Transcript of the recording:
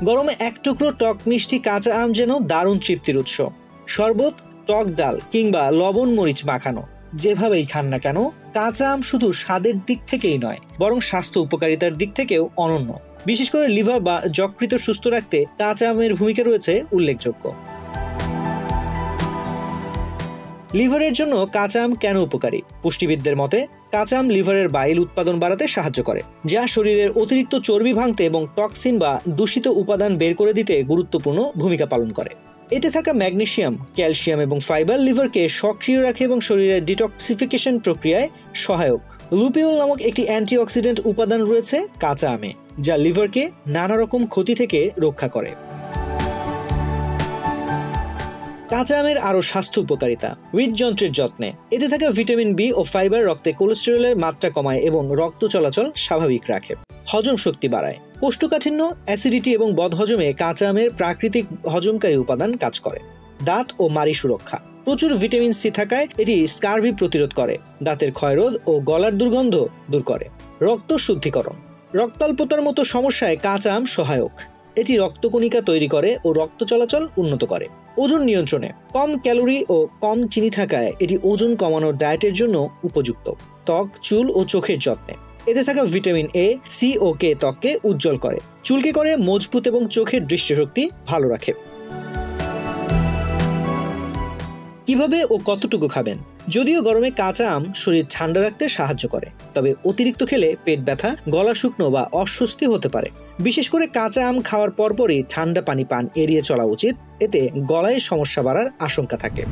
গরমে এক টুকরো টক মিষ্টি কাঁচা আম যেন দারুণ তৃপ্তির উৎস। শরবত, টক ডাল কিংবা লবণ মরিচ মাখানো, যেভাবেই খান না কেন, কাঁচা আম শুধু স্বাদের দিক থেকেই নয়, বরং স্বাস্থ্য উপকারিতার দিক থেকেও অনন্য। বিশেষ করে লিভার বা যকৃৎ সুস্থ রাখতে কাঁচা আমের ভূমিকা রয়েছে উল্লেখযোগ্য। লিভারের জন্য কাঁচা আম কেন উপকারী? পুষ্টিবিদদের মতে কাঁচা আম লিভারের বাইল উৎপাদন বাড়াতে সাহায্য করে, যা শরীরের অতিরিক্ত চর্বি ভাঙতে এবং টক্সিন বা দূষিত উপাদান বের করে দিতে গুরুত্বপূর্ণ ভূমিকা পালন করে। এতে থাকা ম্যাগনেসিয়াম, ক্যালসিয়াম এবং ফাইবার লিভারকে সক্রিয় রাখে এবং শরীরের ডিটক্সিফিকেশন প্রক্রিয়ায় সহায়ক। লুপিওল নামক একটি অ্যান্টিঅক্সিডেন্ট উপাদান রয়েছে কাঁচা আমে, যা লিভারকে নানা রকম ক্ষতি থেকে রক্ষা করে। কাঁচা আমের আরও স্বাস্থ্য উপকারিতা। হৃদযন্ত্রের যত্নে এতে থাকা ভিটামিন বি ও ফাইবার রক্তে কোলেস্টেরলের মাত্রা কমায় এবং রক্ত চলাচল স্বাভাবিক রাখে। হজম শক্তি বাড়ায়। কোষ্ঠকাঠিন্য, অ্যাসিডিটি এবং বদহজমে কাঁচা আমের প্রাকৃতিক হজমকারী উপাদান কাজ করে। দাঁত ও মাড়ি সুরক্ষা। প্রচুর ভিটামিন সি থাকায় এটি স্কারভি প্রতিরোধ করে, দাঁতের ক্ষয়রোধ ও গলার দুর্গন্ধ দূর করে। রক্ত শুদ্ধিকরণ। রক্তাল্পতার মতো সমস্যায় কাঁচা আম সহায়ক। এটি রক্তকণিকা তৈরি করে ও রক্ত চলাচল উন্নত করে। ওজন নিয়ন্ত্রণে। কম ক্যালোরি ও কম চিনি থাকায় এটি ওজন কমানোর ডায়েটের জন্য উপযুক্ত। ত্বক, চুল ও চোখের যত্নে এতে থাকা ভিটামিন এ, সি ও কে ত্বককে উজ্জ্বল করে, চুলকে করে মজবুত এবং চোখের দৃষ্টিশক্তি ভালো রাখে। কিভাবে ও কতটুকু খাবেন? যদিও গরমে কাঁচা আম শরীর ঠান্ডা রাখতে সাহায্য করে, তবে অতিরিক্ত খেলে পেট ব্যথা, গলা শুকনো বা অস্বস্তি হতে পারে। বিশেষ করে কাঁচা আম খাওয়ার পরপরই ঠান্ডা পানি পান এড়িয়ে চলা উচিত, এতে গলায় সমস্যা বাড়ার আশঙ্কা থাকে।